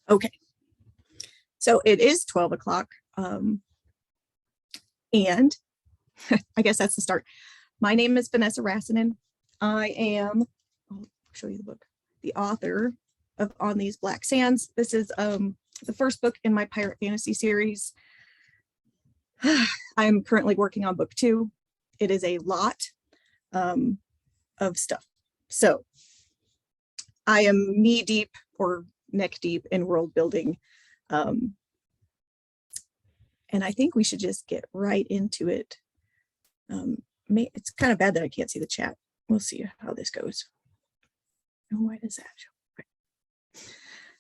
Okay, so it is 12 o'clock. And I guess that's the start. My name is Vanessa Rasanen. I am, I'll show you the book, the author of On These Black Sands. This is the first book in my pirate fantasy series. I'm currently working on book 2. It is a lot of stuff. So I am knee deep or neck deep in world building. And I think we should just get right into it. It's kind of bad that I can't see the chat. We'll see how this goes. Oh, why does that show? Right.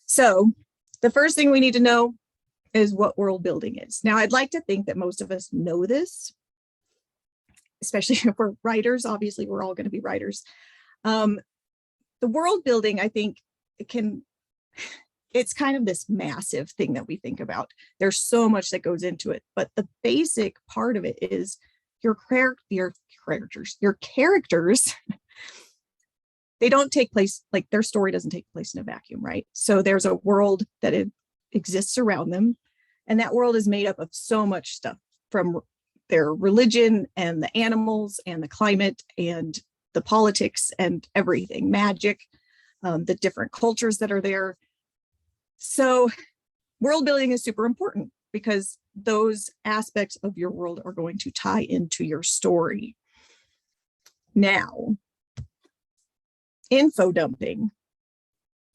So the first thing we need to know is what world building is. Now, I'd like to think that most of us know this, especially if we're writers. Obviously, we're all going to be writers. The world building, I think, it's kind of this massive thing that we think about. There's so much that goes into it, but the basic part of it is your characters, they don't take place, like their story doesn't take place in a vacuum, right? So there's a world that exists around them, and that world is made up of so much stuff, from their religion and the animals and the climate and the politics and everything, magic, the different cultures that are there. So world building is super important because those aspects of your world are going to tie into your story. Now, info dumping.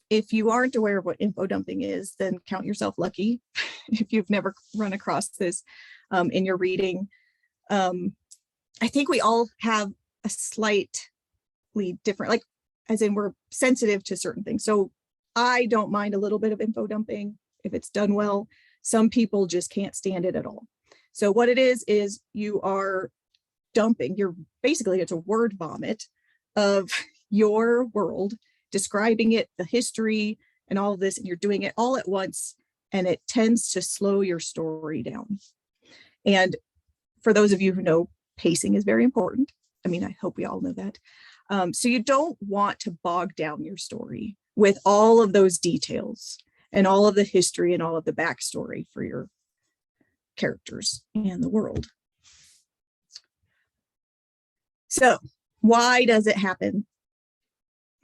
If you aren't aware of what info dumping is, then count yourself lucky if you've never run across this in your reading. I think we all have a slightly different, like, as in we're sensitive to certain things. So I don't mind a little bit of info dumping if it's done well. Some people just can't stand it at all. So what it is you are dumping, basically it's a word vomit of your world, describing it, the history and all of this, and you're doing it all at once, and it tends to slow your story down. And for those of you who know, pacing is very important. I mean, I hope we all know that. So you don't want to bog down your story with all of those details and all of the history and all of the backstory for your characters and the world. So why does it happen?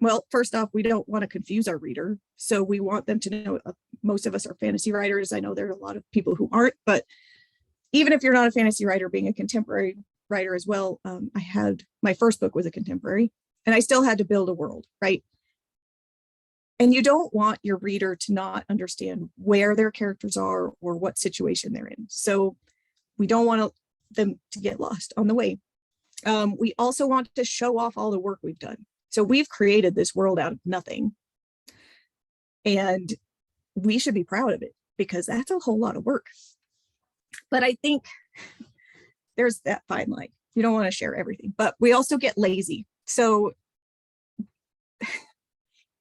Well, first off, we don't want to confuse our reader. So we want them to know, most of us are fantasy writers. I know there are a lot of people who aren't, but even if you're not a fantasy writer, being a contemporary writer as well, my first book was a contemporary, and I still had to build a world, right? And you don't want your reader to not understand where their characters are or what situation they're in. So we don't want them to get lost on the way. We also want to show off all the work we've done. So we've created this world out of nothing, and we should be proud of it because that's a whole lot of work. But I think there's that fine line. You don't want to share everything, but we also get lazy. So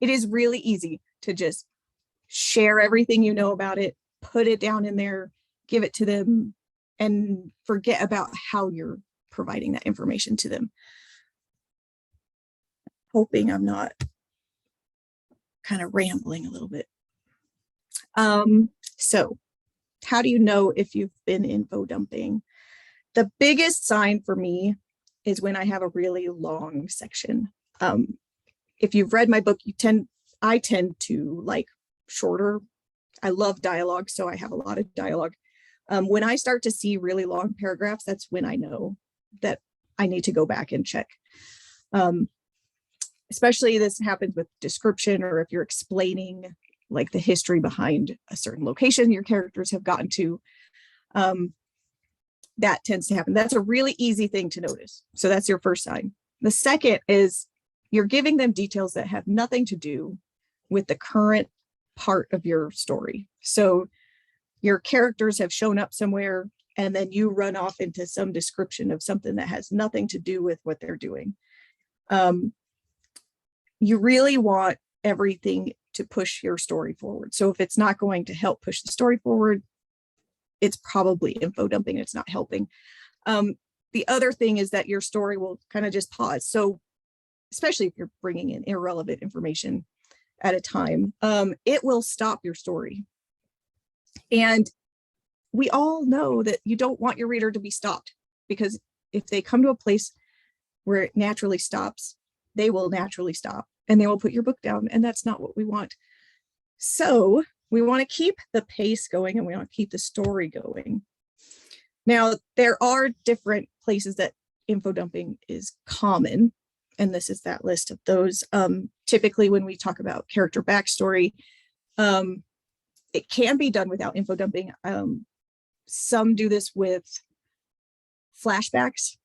it is really easy to just share everything you know about it, put it down in there, give it to them, and forget about how you're providing that information to them. Hoping I'm not kind of rambling a little bit. So how do you know if you've been info dumping? The biggest sign for me is when I have a really long section. If you've read my book, I tend to like shorter. I love dialogue, so I have a lot of dialogue. When I start to see really long paragraphs, that's when I know that I need to go back and check. Especially this happens with description, or if you're explaining like the history behind a certain location your characters have gotten to. That tends to happen. That's a really easy thing to notice. So that's your first sign. The second is you're giving them details that have nothing to do with the current part of your story. So your characters have shown up somewhere, and then you run off into some description of something that has nothing to do with what they're doing. You really want everything to push your story forward. So if it's not going to help push the story forward, it's probably info dumping. It's not helping. The other thing is that your story will kind of just pause. So especially if you're bringing in irrelevant information, at a time, it will stop your story. And we all know that you don't want your reader to be stopped, because if they come to a place where it naturally stops, they will naturally stop and they will put your book down. And that's not what we want. So we want to keep the pace going and we want to keep the story going. Now, there are different places that info dumping is common, and this is that list of those. Typically, when we talk about character backstory, it can be done without info dumping. Some do this with flashbacks,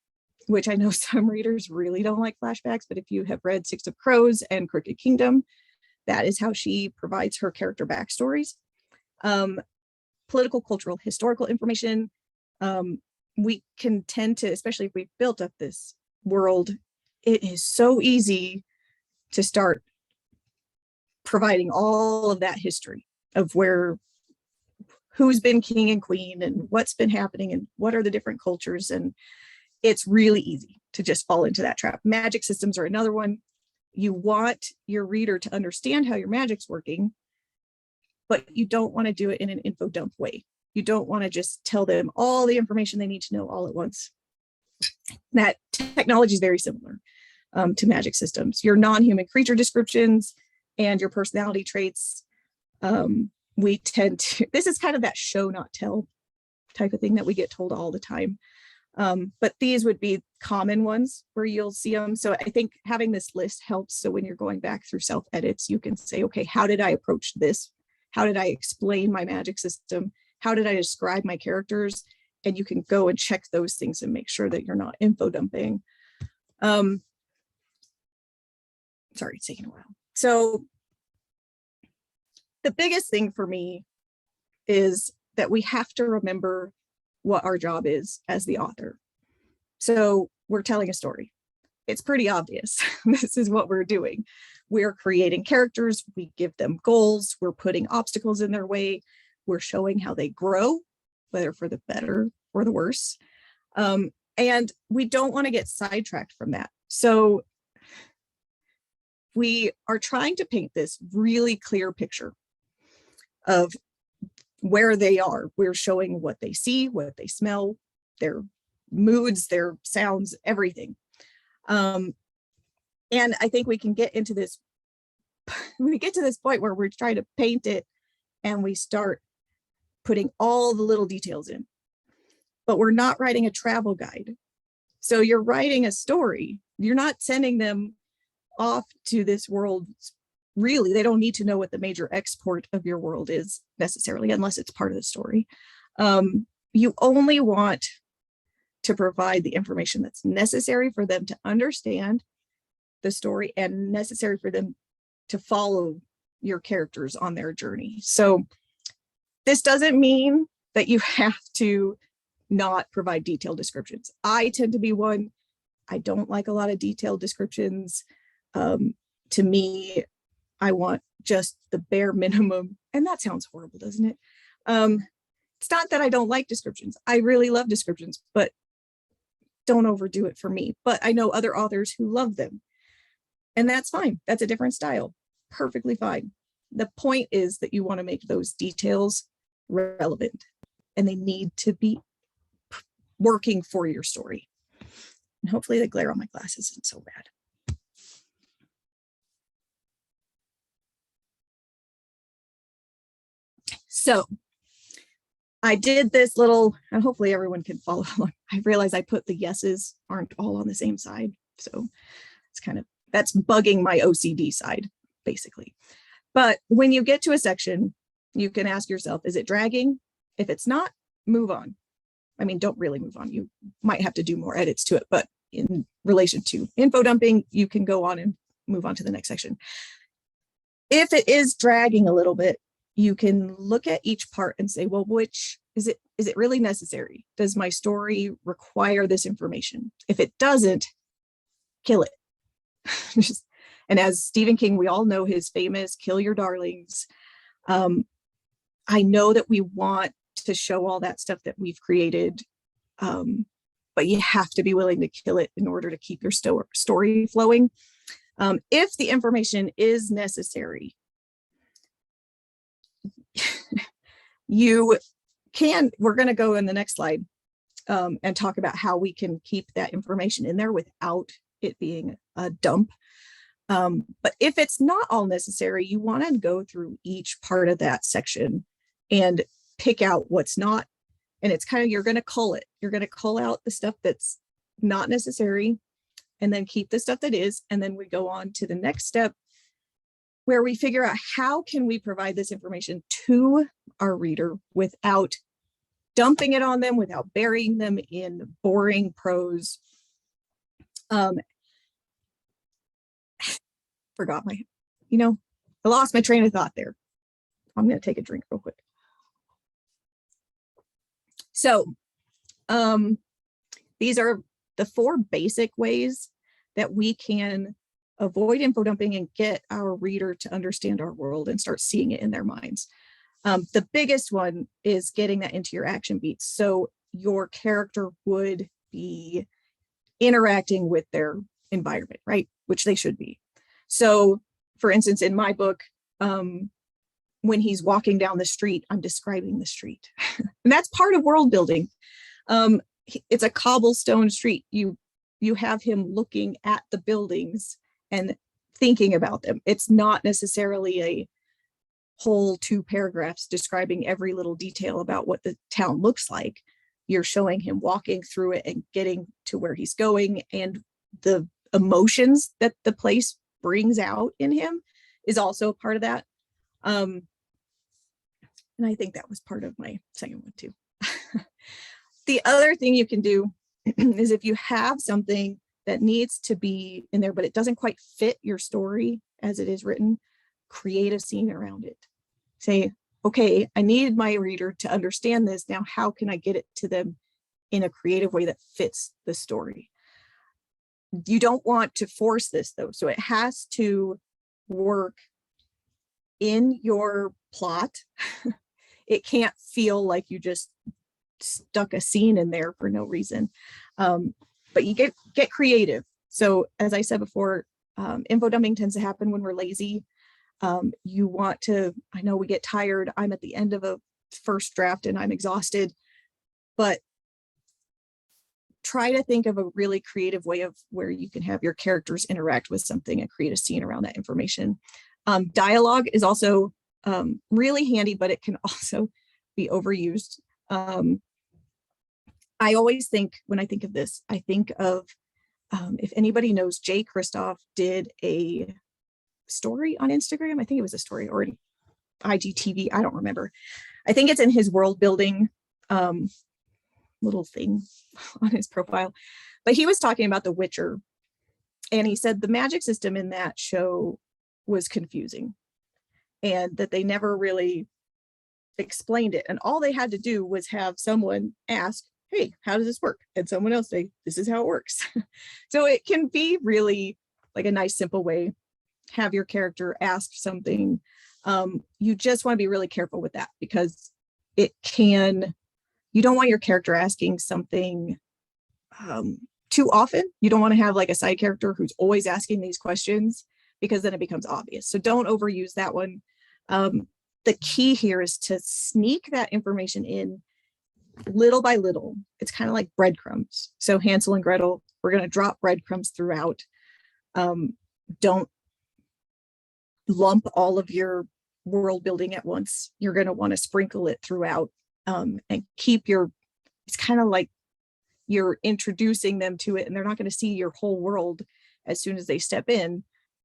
which I know some readers really don't like flashbacks, but if you have read Six of Crows and Crooked Kingdom, that is how she provides her character backstories. Political, cultural, historical information. We can tend to, especially if we've built up this world, it is so easy to start providing all of that history of who's been king and queen and what's been happening and what are the different cultures. And it's really easy to just fall into that trap. Magic systems are another one. You want your reader to understand how your magic's working, but you don't want to do it in an info dump way. You don't want to just tell them all the information they need to know all at once. That technology is very similar to magic systems. Your non-human creature descriptions and your personality traits, we tend to, this is kind of that show not tell type of thing that we get told all the time. But these would be common ones where you'll see them. So I think having this list helps. So when you're going back through self edits, you can say, okay, how did I approach this? How did I explain my magic system? How did I describe my characters? And you can go and check those things and make sure that you're not info dumping. Sorry, it's taking a while. So the biggest thing for me is that we have to remember what our job is as the author. So we're telling a story. It's pretty obvious. This is what we're doing. We're creating characters. We give them goals. We're putting obstacles in their way. We're showing how they grow, whether for the better or the worse. And we don't want to get sidetracked from that. So we are trying to paint this really clear picture of where they are. We're showing what they see, what they smell, their moods, their sounds, everything. And I think we can get into this, we get to this point where we're trying to paint it and we start putting all the little details in, but we're not writing a travel guide. So you're writing a story. You're not sending them off to this world. Really, they don't need to know what the major export of your world is necessarily, unless it's part of the story. You only want to provide the information that's necessary for them to understand the story and necessary for them to follow your characters on their journey. So this doesn't mean that you have to not provide detailed descriptions. I tend to be one. I don't like a lot of detailed descriptions. To me, I want just the bare minimum. And that sounds horrible, doesn't it? It's not that I don't like descriptions. I really love descriptions, but don't overdo it for me. But I know other authors who love them. And that's fine. That's a different style. Perfectly fine. The point is that you want to make those details relevant and they need to be working for your story. And hopefully the glare on my glasses isn't so bad. So I did this little, and hopefully everyone can follow along. I realize I put the yeses aren't all on the same side. So it's kind of, that's bugging my OCD side, basically. But when you get to a section, you can ask yourself, is it dragging? If it's not, move on. I mean, don't really move on. You might have to do more edits to it, but in relation to info dumping, you can go on and move on to the next section. If it is dragging a little bit, you can look at each part and say, well, which is it really necessary? Does my story require this information? If it doesn't, kill it. And as Stephen King, we all know his famous kill your darlings. I know that we want to show all that stuff that we've created, but you have to be willing to kill it in order to keep your story flowing. If the information is necessary, You can, we're going to go in the next slide and talk about how we can keep that information in there without it being a dump. But if it's not all necessary, you want to go through each part of that section and pick out what's not. And it's kind of, you're going to cull it. You're going to cull out the stuff that's not necessary and then keep the stuff that is. And then we go on to the next step where we figure out how can we provide this information to our reader without dumping it on them, without burying them in boring prose. Forgot I lost my train of thought there. I'm going to take a drink real quick. So these are the 4 basic ways that we can avoid info dumping and get our reader to understand our world and start seeing it in their minds. The biggest one is getting that into your action beats. So your character would be interacting with their environment, right? Which they should be. So for instance, in my book, when he's walking down the street, I'm describing the street. And that's part of world building. It's a cobblestone street. You have him looking at the buildings and thinking about them. It's not necessarily a whole 2 paragraphs describing every little detail about what the town looks like. You're showing him walking through it and getting to where he's going, and the emotions that the place brings out in him is also a part of that. And I think that was part of my second one too. The other thing you can do is if you have something that needs to be in there, but it doesn't quite fit your story as it is written, create a scene around it. Say, okay, I needed my reader to understand this. Now, how can I get it to them in a creative way that fits the story? You don't want to force this though. So it has to work in your plot. It can't feel like you just stuck a scene in there for no reason. But you get creative. So as I said before, info dumping tends to happen when we're lazy. You want to, I know we get tired. I'm at the end of a first draft and I'm exhausted, but try to think of a really creative way of where you can have your characters interact with something and create a scene around that information. Dialogue is also really handy, but it can also be overused. I always think, when I think of this, I think of, if anybody knows, Jay Kristoff did a story on Instagram. I think it was a story, or an IGTV. I don't remember. I think it's in his world building little thing on his profile. But he was talking about The Witcher. And he said the magic system in that show was confusing and that they never really explained it. And all they had to do was have someone ask, hey, how does this work? And someone else say, this is how it works. So it can be really like a nice, simple way. Have your character ask something. You just want to be really careful with that, because you don't want your character asking something too often. You don't want to have like a side character who's always asking these questions, because then it becomes obvious. So don't overuse that one. The key here is to sneak that information in little by little. It's kind of like breadcrumbs. So Hansel and Gretel, we're going to drop breadcrumbs throughout. Don't lump all of your world building at once. You're going to want to sprinkle it throughout, and keep it's kind of like you're introducing them to it, and they're not going to see your whole world as soon as they step in.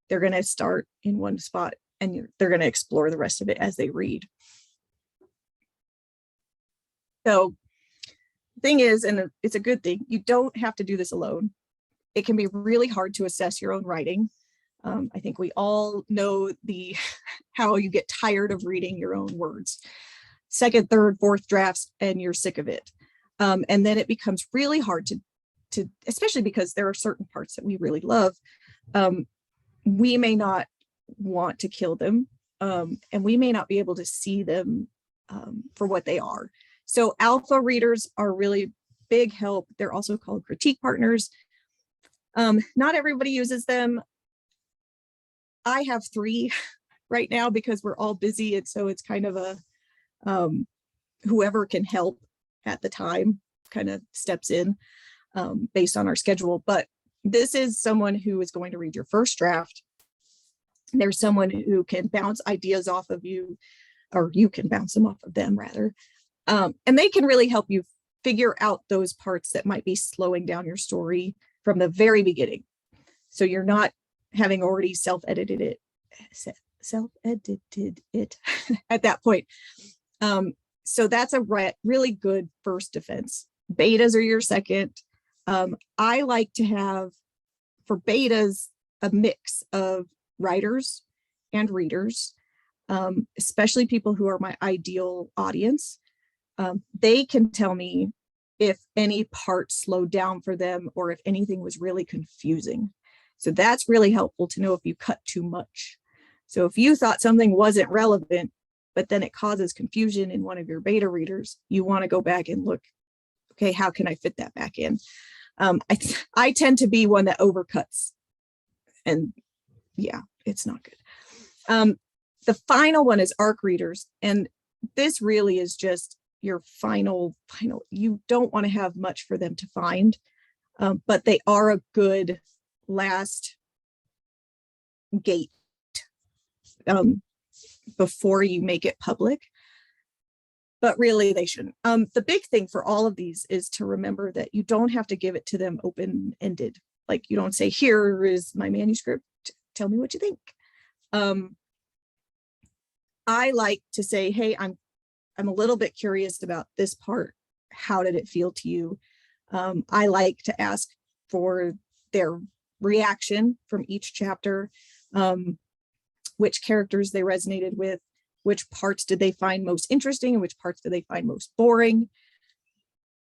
They're going to start in one spot, and they're going to explore the rest of it as they read. So the thing is, and it's a good thing, you don't have to do this alone. It can be really hard to assess your own writing. I think we all know how you get tired of reading your own words. Second, third, fourth drafts, and you're sick of it. And then it becomes really hard to, especially because there are certain parts that we really love. We may not want to kill them, and we may not be able to see them for what they are. So alpha readers are really big help. They're also called critique partners. Not everybody uses them. I have 3 right now because we're all busy, and so it's kind of a whoever can help at the time kind of steps in based on our schedule. But this is someone who is going to read your first draft. There's someone who can bounce ideas off of you, or you can bounce them off of them rather. And they can really help you figure out those parts that might be slowing down your story from the very beginning. So you're not having already self-edited it at that point. So that's a really good first defense. Betas are your second. I like to have, for betas, a mix of writers and readers, especially people who are my ideal audience. They can tell me if any part slowed down for them or if anything was really confusing. So that's really helpful to know if you cut too much. So if you thought something wasn't relevant, but then it causes confusion in one of your beta readers, you want to go back and look, okay, how can I fit that back in? I tend to be one that overcuts, and yeah, it's not good. The final one is ARC readers. And this really is just your final, you don't want to have much for them to find, but they are a good last gate before you make it public. But really they shouldn't. The big thing for all of these is to remember that you don't have to give it to them open-ended. Like you don't say, here is my manuscript, tell me what you think. I like to say, hey, I'm a little bit curious about this part. How did it feel to you? I like to ask for their reaction from each chapter, which characters they resonated with, which parts did they find most interesting and which parts did they find most boring.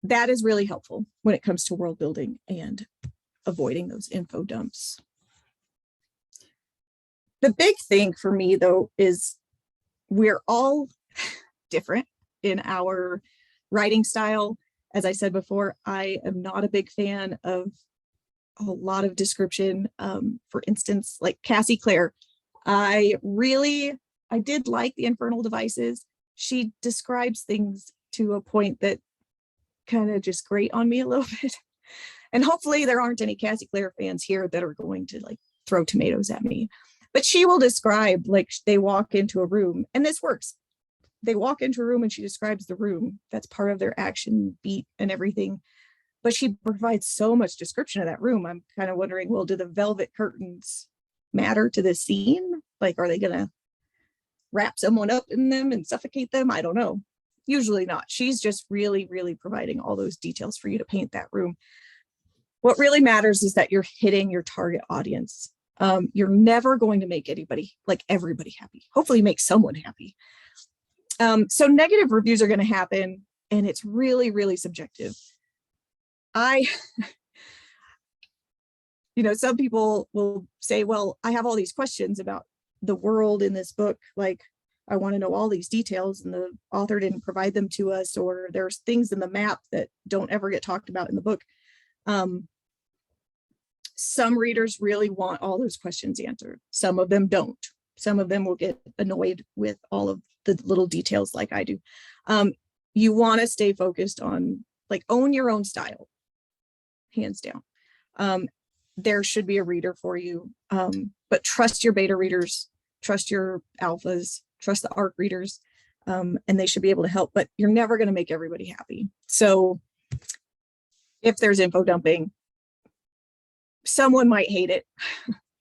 That is really helpful when it comes to world building and avoiding those info dumps. The big thing for me, though, is we're all different in our writing style. As I said before, I am not a big fan of a lot of description. For instance, like Cassie Clare, I did like the infernal devices. She describes things to a point that kind of just grate on me a little bit. And hopefully there aren't any Cassie Clare fans here that are going to like throw tomatoes at me. But she will describe, like, they walk into a room, and this works. They walk into a room and she describes the room. That's part of their action beat and everything. But she provides so much description of that room. I'm kind of wondering, well, do the velvet curtains matter to this scene? Like, are they going to wrap someone up in them and suffocate them? I don't know. Usually not. She's just really, really providing all those details for you to paint that room. What really matters is that you're hitting your target audience. You're never going to make everybody happy. Hopefully make someone happy. So negative reviews are going to happen, and it's really, really subjective. Some people will say, well, I have all these questions about the world in this book. Like, I want to know all these details and the author didn't provide them to us, or there's things in the map that don't ever get talked about in the book. Some readers really want all those questions answered. Some of them don't. Some of them will get annoyed with all of the little details like I do. You want to stay focused on, like, own your own style, hands down. There should be a reader for you, but trust your beta readers, trust your alphas, trust the ARC readers, and they should be able to help, but you're never going to make everybody happy. So if there's info dumping, someone might hate it,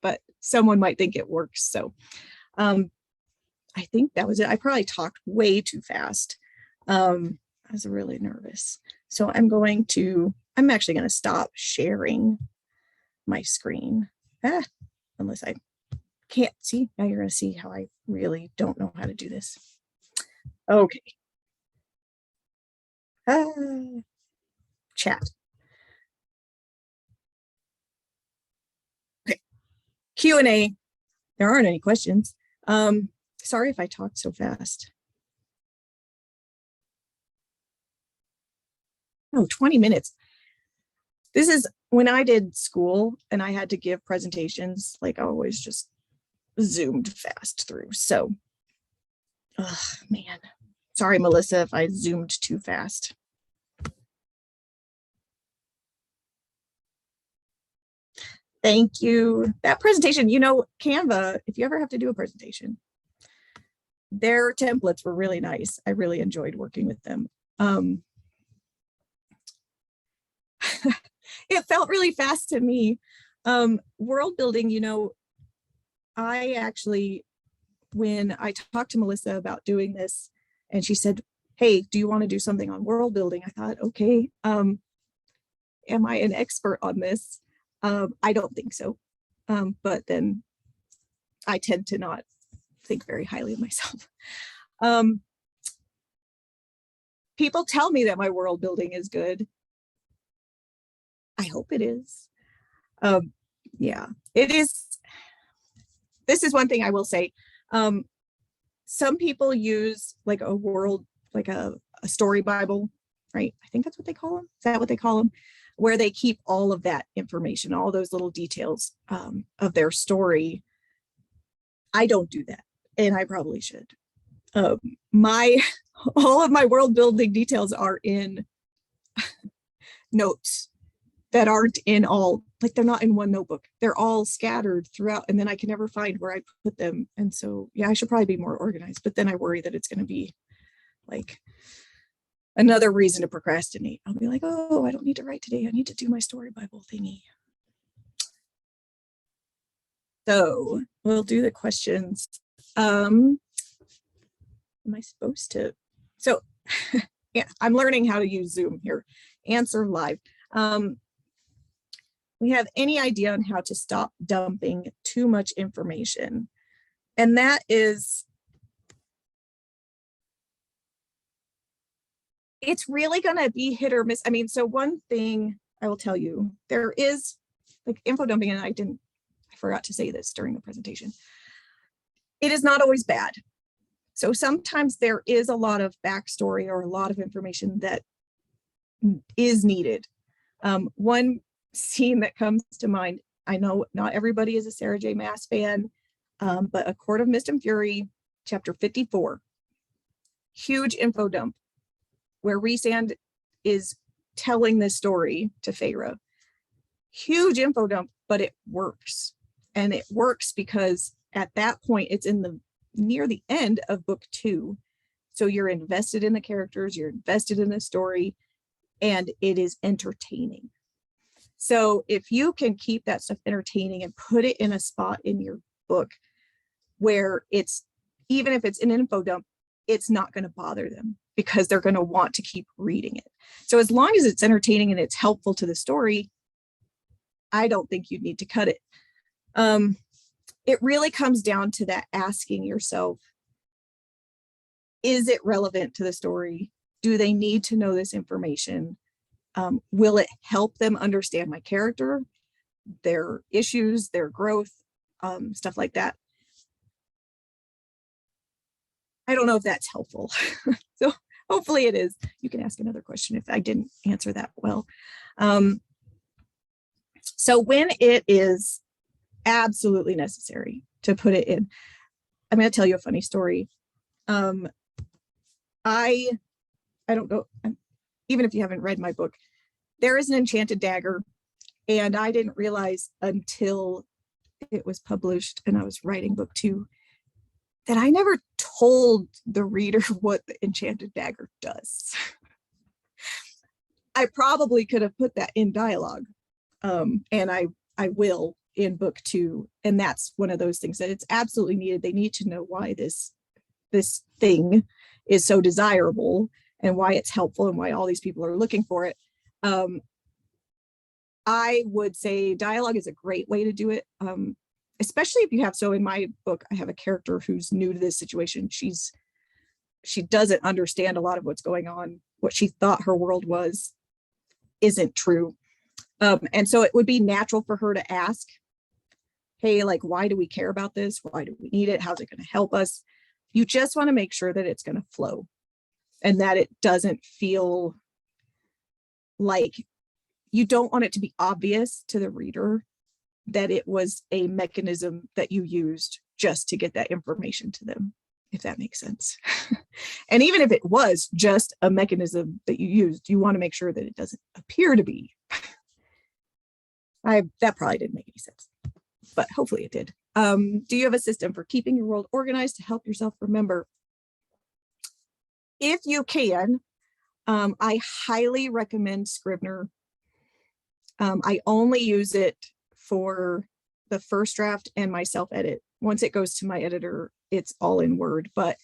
but someone might think it works. So I think that was it. I probably talked way too fast. I was really nervous. So I'm actually going to stop sharing my screen. Unless I can't see. Now you're going to see how I really don't know how to do this. Okay. Chat. Okay. Q&A. There aren't any questions. Sorry if I talked so fast. Oh, 20 minutes. This is when I did school and I had to give presentations, like, I always just zoomed fast through. So, man, Sorry, Melissa, if I zoomed too fast. Thank you. That presentation, Canva, if you ever have to do a presentation, their templates were really nice. I really enjoyed working with them. It felt really fast to me. World building, I actually, when I talked to Melissa about doing this, and she said, hey, do you want to do something on world building? I thought, okay, am I an expert on this? I don't think so. But then I tend to not think very highly of myself. People tell me that my world building is good. I hope it is. Yeah, it is. This is one thing I will say. Some people use like a world, like a story Bible, right? I think that's what they call them. Is that what they call them? Where they keep all of that information, all those little details of their story. I don't do that, and I probably should. All of my world building details are in notes that aren't in all, like they're not in one notebook. They're all scattered throughout, and then I can never find where I put them. And so, yeah, I should probably be more organized, but then I worry that it's going to be like another reason to procrastinate. I'll be like, oh, I don't need to write today. I need to do my story Bible thingy. So we'll do the questions. Am I supposed to? So yeah, I'm learning how to use Zoom here. Answer live. We have any idea on how to stop dumping too much information? And that is, it's really going to be hit or miss. I mean, so one thing I will tell you, there is like info dumping, and I forgot to say this during the presentation. It is not always bad. So sometimes there is a lot of backstory or a lot of information that is needed. One scene that comes to mind, I know not everybody is a Sarah J. Maas fan, but A Court of Mist and Fury, chapter 54, huge info dump where Rasanen is telling this story to Feyre. Huge info dump, but it works. And it works because at that point, it's near the end of book 2. So you're invested in the characters, you're invested in the story, and it is entertaining. So if you can keep that stuff entertaining and put it in a spot in your book where it's, even if it's an info dump, it's not going to bother them because they're going to want to keep reading it. So as long as it's entertaining and it's helpful to the story, I don't think you need to cut it. It really comes down to that asking yourself, is it relevant to the story? Do they need to know this information? Will it help them understand my character, their issues, their growth, stuff like that? I don't know if that's helpful. So hopefully it is. You can ask another question if I didn't answer that well. So when it is absolutely necessary to put it in, I'm going to tell you a funny story. I don't know, even if you haven't read my book, there is an enchanted dagger, and I didn't realize until it was published and I was writing book 2 that I never told the reader what the enchanted dagger does. I probably could have put that in dialogue, and I will in book 2, and that's one of those things that it's absolutely needed. They need to know why this thing is so desirable and why it's helpful and why all these people are looking for it. I would say dialogue is a great way to do it, especially if you have, so in my book, I have a character who's new to this situation. She doesn't understand a lot of what's going on. What she thought her world was isn't true. And so it would be natural for her to ask, hey, like, why do we care about this? Why do we need it? How's it going to help us? You just want to make sure that it's going to flow and that it doesn't feel like, you don't want it to be obvious to the reader that it was a mechanism that you used just to get that information to them. if that makes sense. And even if it was just a mechanism that you used, you want to make sure that it doesn't appear to be. That probably didn't make any sense, but hopefully it did. Do you have a system for keeping your world organized to help yourself remember? If you can, I highly recommend Scrivener. I only use it for the first draft and my self-edit. Once it goes to my editor, it's all in Word, but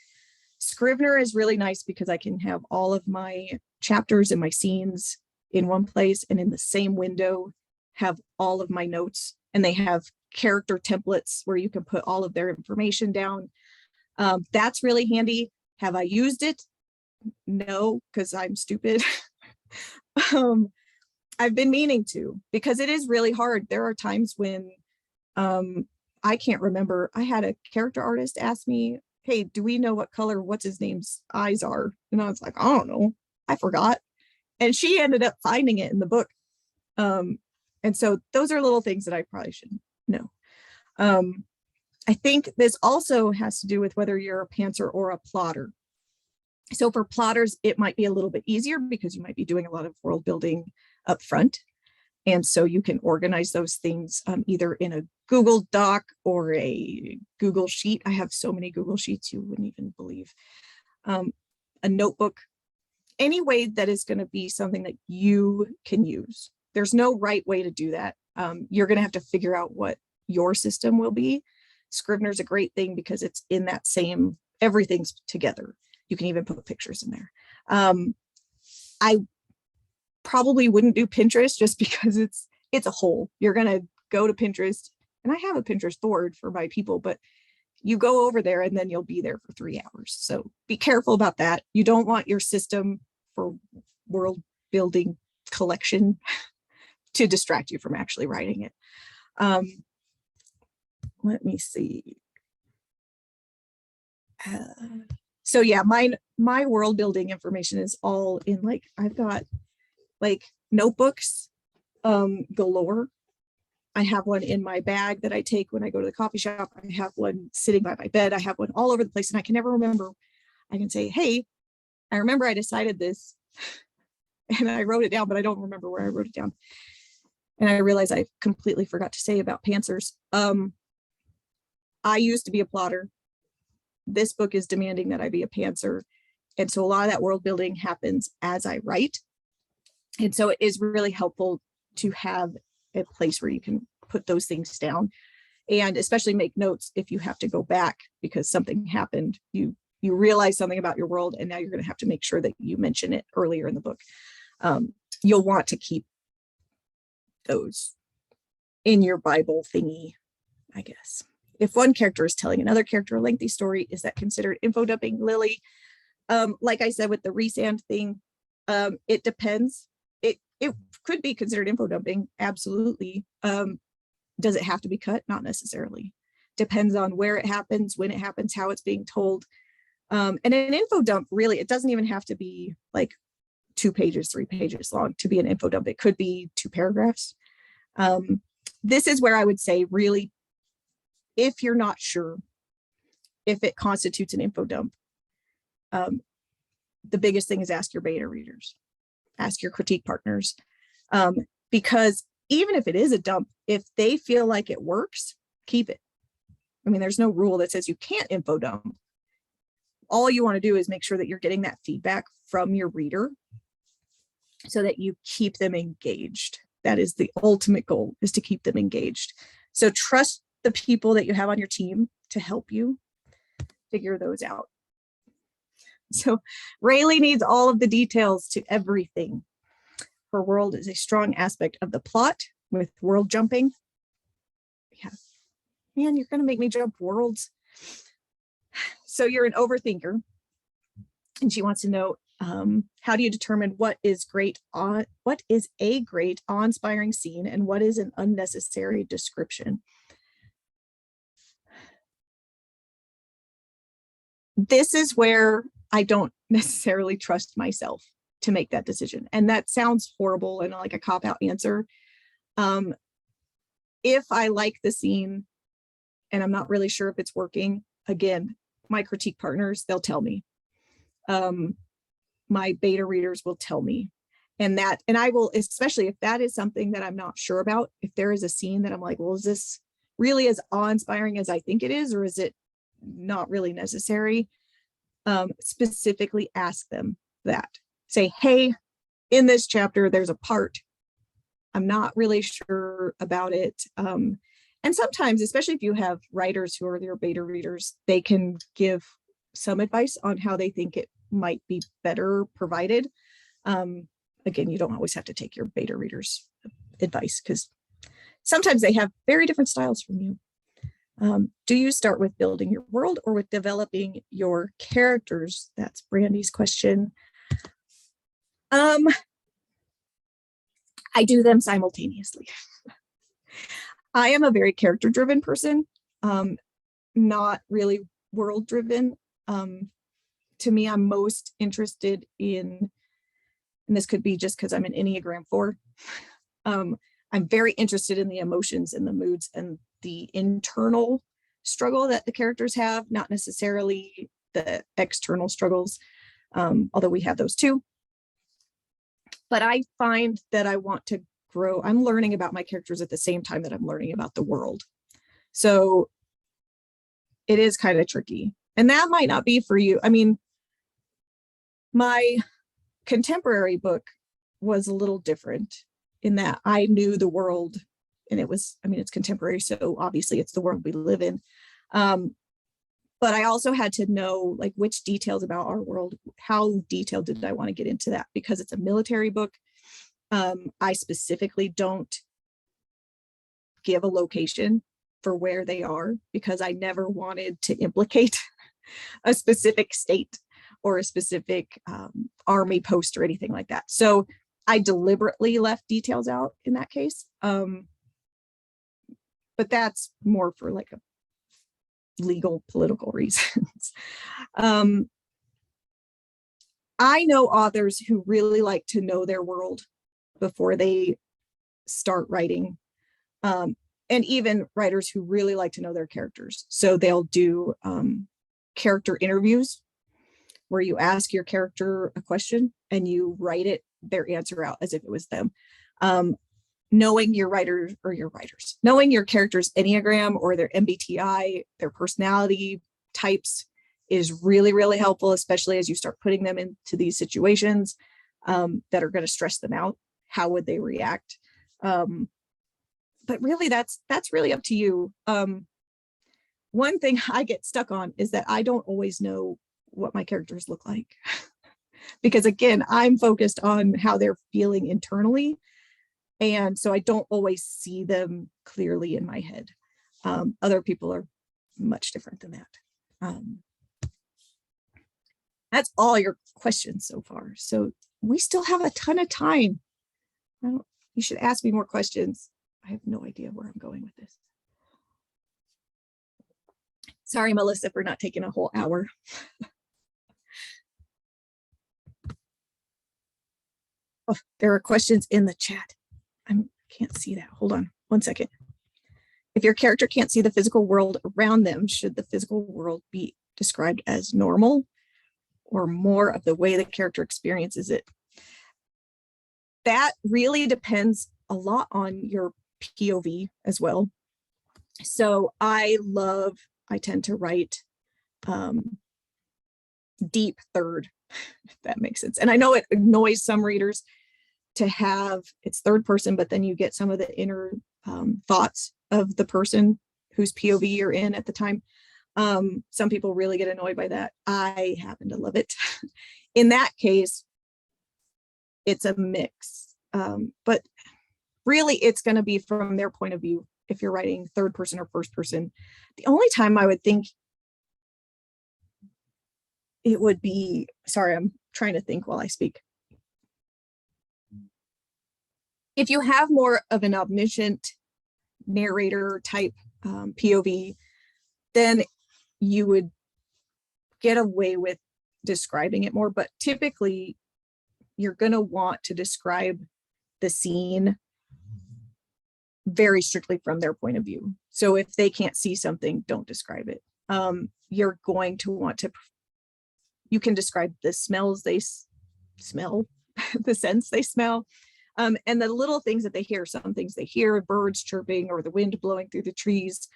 Scrivener is really nice because I can have all of my chapters and my scenes in one place, and in the same window have all of my notes, and they have character templates where you can put all of their information down. That's really handy. Have I used it? No, because I'm stupid. I've been meaning to, because it is really hard. There are times when I can't remember. I had a character artist ask me, hey, do we know what color what's his name's eyes are? And I was like, I don't know. I forgot. And she ended up finding it in the book. And so those are little things that I probably should know. I think this also has to do with whether you're a pantser or a plotter. So for plotters, it might be a little bit easier because you might be doing a lot of world building up front. And so you can organize those things either in a Google Doc or a Google Sheet. I have so many Google Sheets you wouldn't even believe. A notebook, any way that is going to be something that you can use. There's no right way to do that. You're going to have to figure out what your system will be. Scrivener's a great thing because it's in that same, everything's together. You can even put pictures in there. I probably wouldn't do Pinterest just because it's a whole. You're going to go to Pinterest, and I have a Pinterest board for my people, but you go over there and then you'll be there for 3 hours. So be careful about that. You don't want your system for world building collection to distract you from actually writing it. Let me see. So yeah, my world building information is all in, like, I've got like notebooks galore. I have one in my bag that I take when I go to the coffee shop. I have one sitting by my bed. I have one all over the place, and I can never remember. I can say, hey, I remember I decided this and I wrote it down, but I don't remember where I wrote it down. And I realized I completely forgot to say about pantsers. I used to be a plotter. This book is demanding that I be a pantser. And so a lot of that world building happens as I write. And so it is really helpful to have a place where you can put those things down, and especially make notes if you have to go back because something happened. You realize something about your world, and now you're going to have to make sure that you mention it earlier in the book. You'll want to keep those in your Bible thingy, I guess. If one character is telling another character a lengthy story, is that considered info dumping, Lily? Like I said with the Rasanen thing, it depends. It could be considered info dumping, absolutely. Does it have to be cut? Not necessarily. Depends on where it happens, when it happens, how it's being told. And an info dump, really, it doesn't even have to be like 2 pages, 3 pages long to be an info dump. It could be 2 paragraphs. This is where I would say, really, if you're not sure if it constitutes an info dump, the biggest thing is ask your beta readers, ask your critique partners, because even if it is a dump, if they feel like it works, keep it. I mean, there's no rule that says you can't info dump. All you want to do is make sure that you're getting that feedback from your reader so that you keep them engaged. That is the ultimate goal, is to keep them engaged. So trust the people that you have on your team to help you figure those out. So Rayleigh needs all of the details to everything. Her world is a strong aspect of the plot with world jumping. Yeah, man, you're going to make me jump worlds. So you're an overthinker, and she wants to know, how do you determine what is a great awe-inspiring scene and what is an unnecessary description? This is where I don't necessarily trust myself to make that decision. And that sounds horrible and like a cop-out answer. If I like the scene and I'm not really sure if it's working, again, my critique partners, they'll tell me. My beta readers will tell me. And I will, especially if that is something that I'm not sure about, if there is a scene that I'm like, well, is this really as awe-inspiring as I think it is, or is it not really necessary? Specifically ask them that. Say, hey, in this chapter, there's a part I'm not really sure about it. And sometimes, especially if you have writers who are your beta readers, they can give some advice on how they think it might be better provided. Again, you don't always have to take your beta readers' advice because sometimes they have very different styles from you. Do you start with building your world or with developing your characters? That's Brandy's question. I do them simultaneously. I am a very character-driven person, not really world-driven. To me, I'm most interested in, and this could be just because I'm an Enneagram 4. I'm very interested in the emotions and the moods and the internal struggle that the characters have, not necessarily the external struggles, although we have those too. But I find that I want to grow. I'm learning about my characters at the same time that I'm learning about the world. So it is kind of tricky. And that might not be for you. I mean, my contemporary book was a little different in that I knew the world, and it was, I mean, it's contemporary, so obviously it's the world we live in. But I also had to know like which details about our world, how detailed did I want to get into that? Because it's a military book. I specifically don't give a location for where they are because I never wanted to implicate a specific state or a specific army post or anything like that. So I deliberately left details out in that case. But that's more for like a legal, political reasons. I know authors who really like to know their world before they start writing. And even writers who really like to know their characters. So they'll do character interviews where you ask your character a question and you write their answer out as if it was them. Knowing your writers, knowing your character's Enneagram or their MBTI, their personality types is really, really helpful, especially as you start putting them into these situations that are going to stress them out. How would they react? But really, that's really up to you. One thing I get stuck on is that I don't always know what my characters look like. Because again, I'm focused on how they're feeling internally. And so I don't always see them clearly in my head. Other people are much different than that. That's all your questions so far. So we still have a ton of time. You should ask me more questions. I have no idea where I'm going with this. Sorry, Melissa, for not taking a whole hour. Oh, there are questions in the chat. I can't see that. Hold on 1 second. If your character can't see the physical world around them, should the physical world be described as normal or more of the way the character experiences it? That really depends a lot on your POV as well. So I tend to write deep third, if that makes sense. And I know it annoys some readers to have it's third person, but then you get some of the inner thoughts of the person whose POV you're in at the time. Some people really get annoyed by that. I happen to love it. In that case, it's a mix. But really, it's going to be from their point of view if you're writing third person or first person. The only time I would think it would be, sorry, I'm trying to think while I speak. If you have more of an omniscient narrator type POV, then you would get away with describing it more. But typically, you're going to want to describe the scene very strictly from their point of view. So if they can't see something, don't describe it. you're going to want to, you can describe the smells they smell, the scents they smell, and the little things that they hear. Some things they hear, birds chirping or the wind blowing through the trees.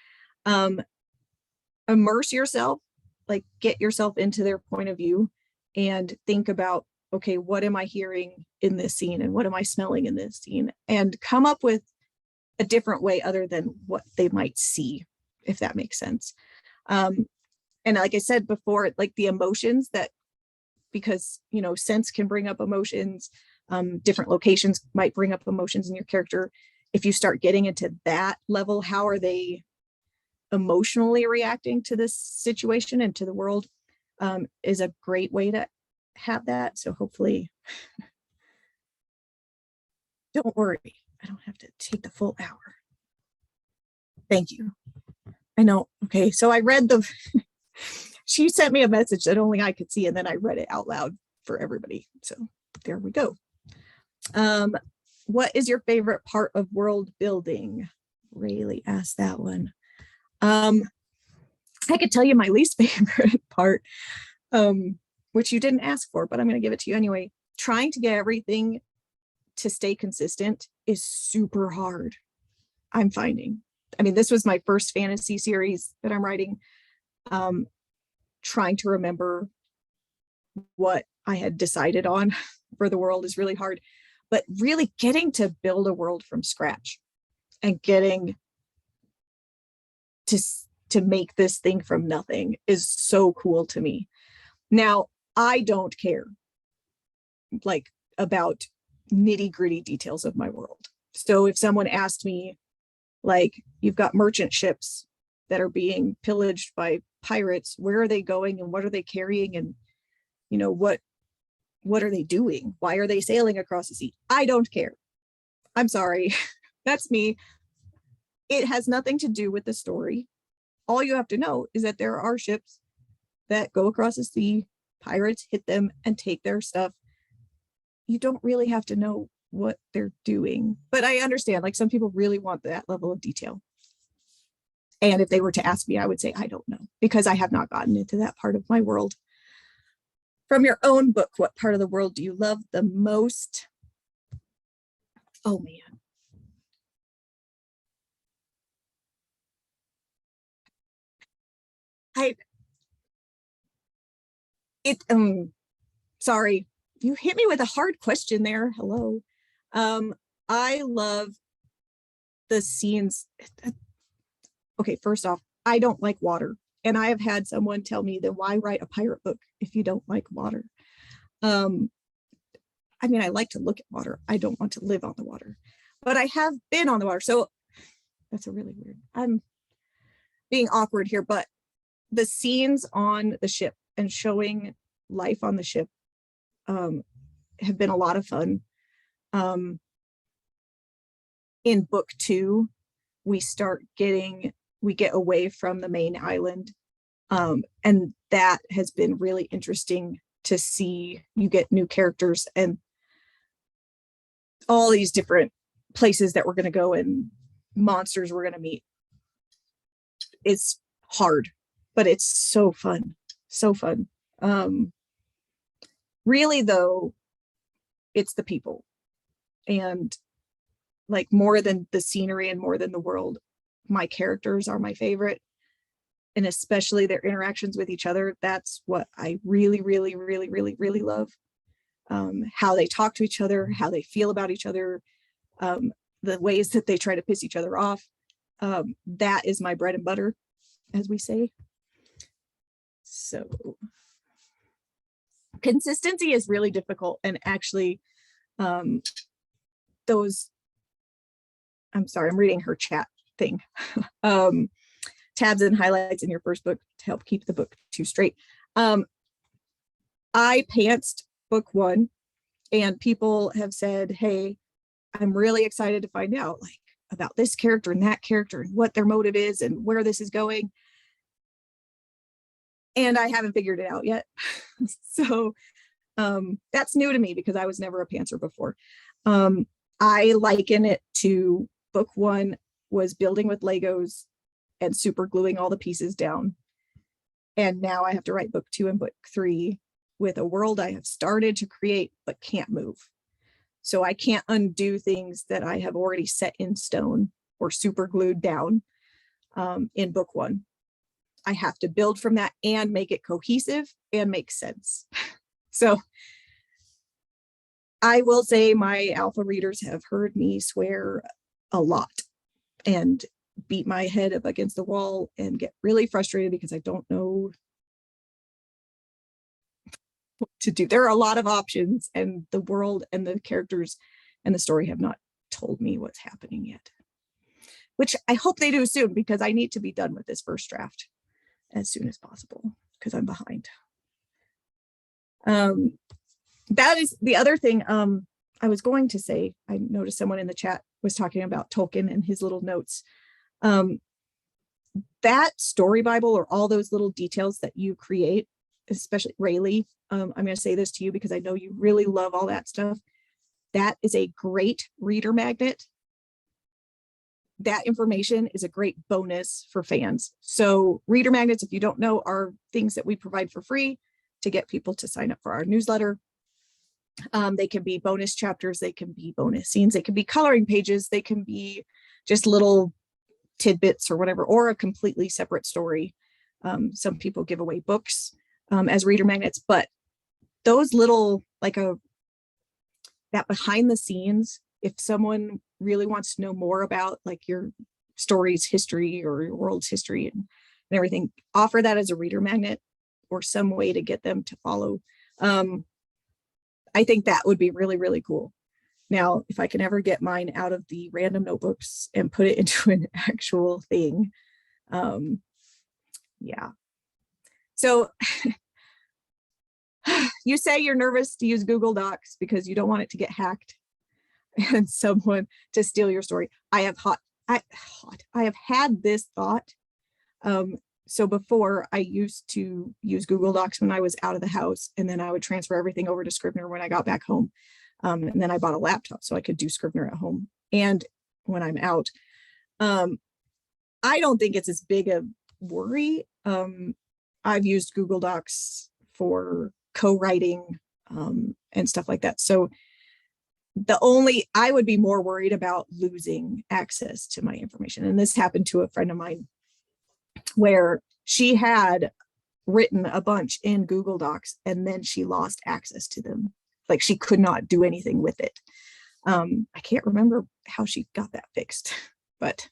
Immerse yourself, like get yourself into their point of view and think about, okay, what am I hearing in this scene and what am I smelling in this scene? And come up with a different way other than what they might see, if that makes sense. And like I said before, like the emotions that, because, you know, sense can bring up emotions, different locations might bring up emotions in your character. If you start getting into that level, how are they emotionally reacting to this situation and to the world, is a great way to have that. So hopefully, don't worry, I don't have to take the full hour. Thank you. I know. Okay, so I read the she sent me a message that only I could see, and then I read it out loud for everybody. So there we go. What is your favorite part of world building? Rayleigh asked that one. I could tell you my least favorite part, which you didn't ask for, but I'm going to give it to you anyway. Trying to get everything to stay consistent is super hard, I'm finding. I mean, this was my first fantasy series that I'm writing. Trying to remember what I had decided on for the world is really hard, but really getting to build a world from scratch and getting to make this thing from nothing is so cool to me. Now, I don't care like about nitty-gritty details of my world. So if someone asked me, like, you've got merchant ships that are being pillaged by pirates, where are they going and what are they carrying, and you know, what are they doing? Why are they sailing across the sea? I don't care. I'm sorry. That's me. It has nothing to do with the story. All you have to know is that there are ships that go across the sea, pirates hit them and take their stuff. You don't really have to know what they're doing, but I understand, like, some people really want that level of detail. And if they were to ask me, I would say, I don't know, because I have not gotten into that part of my world. From your own book, what part of the world do you love the most? Oh man. Sorry, you hit me with a hard question there. Hello. I love the scenes. Okay, first off, I don't like water. And I have had someone tell me, then why write a pirate book if you don't like water? I mean, I like to look at water. I don't want to live on the water, but I have been on the water. So that's a really weird, I'm being awkward here, but the scenes on the ship and showing life on the ship have been a lot of fun. In book 2, we get away from the main island. And that has been really interesting to see. You get new characters and all these different places that we're going to go and monsters we're going to meet. It's hard, but it's so fun. So fun. Really though, it's the people, and like, more than the scenery and more than the world, my characters are my favorite, and especially their interactions with each other. That's what I really, really, really, really, really love. How they talk to each other, how they feel about each other, the ways that they try to piss each other off. That is my bread and butter, as we say. So consistency is really difficult, and actually those, I'm sorry, I'm reading her chat thing. Tabs and highlights in your first book to help keep the book 2 straight. I pantsed book 1, and people have said, hey, I'm really excited to find out, like, about this character and that character and what their motive is and where this is going. And I haven't figured it out yet. So that's new to me because I was never a pantser before. I liken it to book 1 was building with Legos and super gluing all the pieces down. And now I have to write book 2 and book 3 with a world I have started to create but can't move. So I can't undo things that I have already set in stone or super glued down in book 1. I have to build from that and make it cohesive and make sense. So I will say my alpha readers have heard me swear a lot and beat my head up against the wall and get really frustrated because I don't know what to do. There are a lot of options, and the world and the characters and the story have not told me what's happening yet, which I hope they do soon, because I need to be done with this first draft as soon as possible because I'm behind. That is the other thing I was going to say. I noticed someone in the chat was talking about Tolkien and his little notes. That story Bible, or all those little details that you create, especially Rayleigh, I'm going to say this to you because I know you really love all that stuff. That is a great reader magnet. That information is a great bonus for fans. So reader magnets, if you don't know, are things that we provide for free to get people to sign up for our newsletter. They can be bonus chapters, they can be bonus scenes, they can be coloring pages, they can be just little tidbits or whatever, or a completely separate story. Some people give away books as reader magnets, but those little, like that behind the scenes, if someone really wants to know more about like your story's history or your world's history and everything, offer that as a reader magnet or some way to get them to follow. I think that would be really, really cool. Now, if I can ever get mine out of the random notebooks and put it into an actual thing, yeah. So you say you're nervous to use Google Docs because you don't want it to get hacked and someone to steal your story. I have had this thought. So before, I used to use Google Docs when I was out of the house, and then I would transfer everything over to Scrivener when I got back home. And then I bought a laptop so I could do Scrivener at home and when I'm out. I don't think it's as big a worry. I've used Google Docs for co-writing and stuff like that. So I would be more worried about losing access to my information. And this happened to a friend of mine where she had written a bunch in Google Docs and then she lost access to them. Like she could not do anything with it. I can't remember how she got that fixed, but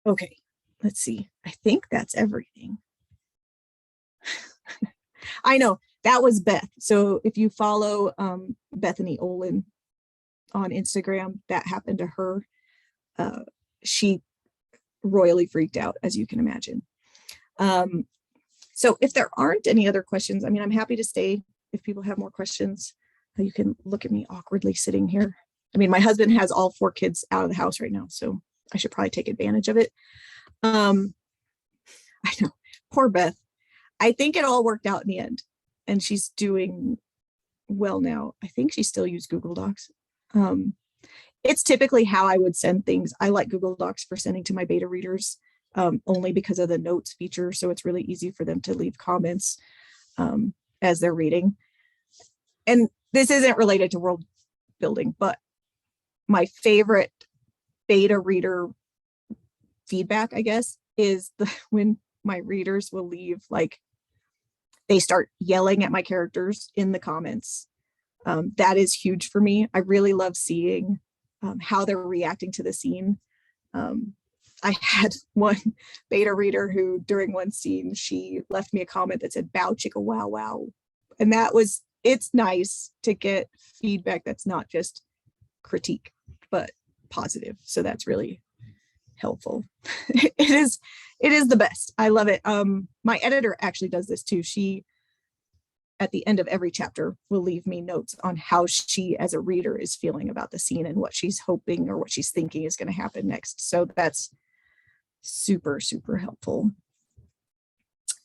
okay, let's see. I think that's everything. I know that was Beth. So if you follow Bethany Olin on Instagram, that happened to her. She royally freaked out, as you can imagine. So if there aren't any other questions, I mean, I'm happy to stay if people have more questions. You can look at me awkwardly sitting here. I mean, my husband has all 4 kids out of the house right now, so I should probably take advantage of it. I know, poor Beth. I think it all worked out in the end, and she's doing well now. I think she still uses Google Docs. It's typically how I would send things. I like Google Docs for sending to my beta readers, only because of the notes feature. So it's really easy for them to leave comments as they're reading. And this isn't related to world building, but my favorite beta reader feedback, I guess, is when my readers will leave, like they start yelling at my characters in the comments. That is huge for me. I really love seeing how they're reacting to the scene. I had one beta reader who during one scene, she left me a comment that said, "Bow chicka wow wow." And it's nice to get feedback that's not just critique, but positive. So that's really helpful. It is the best. I love it. My editor actually does this too. She, at the end of every chapter, will leave me notes on how she as a reader is feeling about the scene and what she's hoping or what she's thinking is going to happen next. So that's super, super helpful.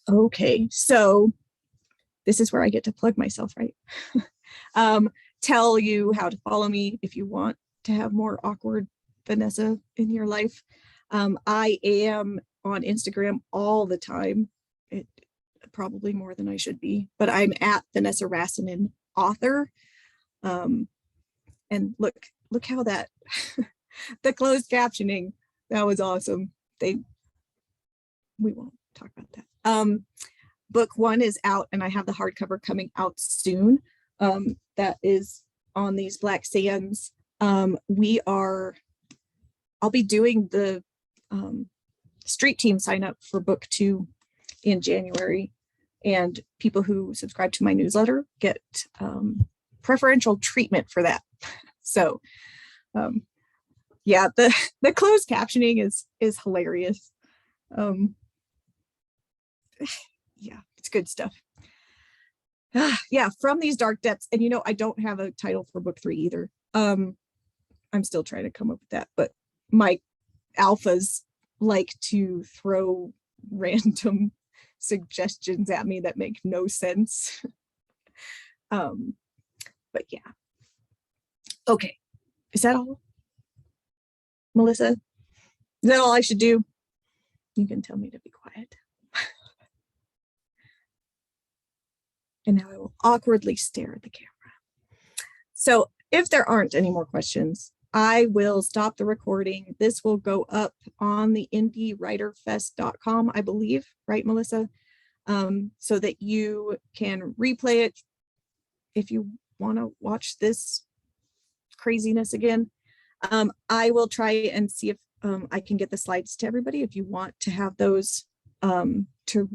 Okay, so this is where I get to plug myself, right? Tell you how to follow me if you want to have more awkward Vanessa in your life. I am on Instagram all the time. Probably more than I should be, but I'm at Vanessa Rasanen author. And look how that the closed captioning, that was awesome. We won't talk about that. Book 1 is out and I have the hardcover coming out soon. That is on these Black Sands. I'll be doing the street team sign up for book 2 in January, and people who subscribe to my newsletter get preferential treatment for that. So yeah, the closed captioning is hilarious. Yeah, it's good stuff. Yeah, from these dark depths. And I don't have a title for book 3 either. I'm still trying to come up with that, but my alphas like to throw random suggestions at me that make no sense. But yeah. Okay. Is that all? Melissa? Is that all I should do? You can tell me to be quiet. And now I will awkwardly stare at the camera. So if there aren't any more questions, I will stop the recording. This will go up on the IndieWriterFest.com, I believe, right, Melissa? So that you can replay it if you want to watch this craziness again. I will try and see if I can get the slides to everybody if you want to have those to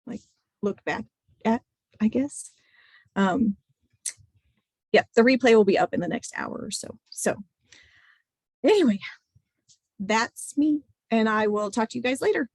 like look back at, I guess. Yeah, the replay will be up in the next hour or so. So anyway, that's me, and I will talk to you guys later.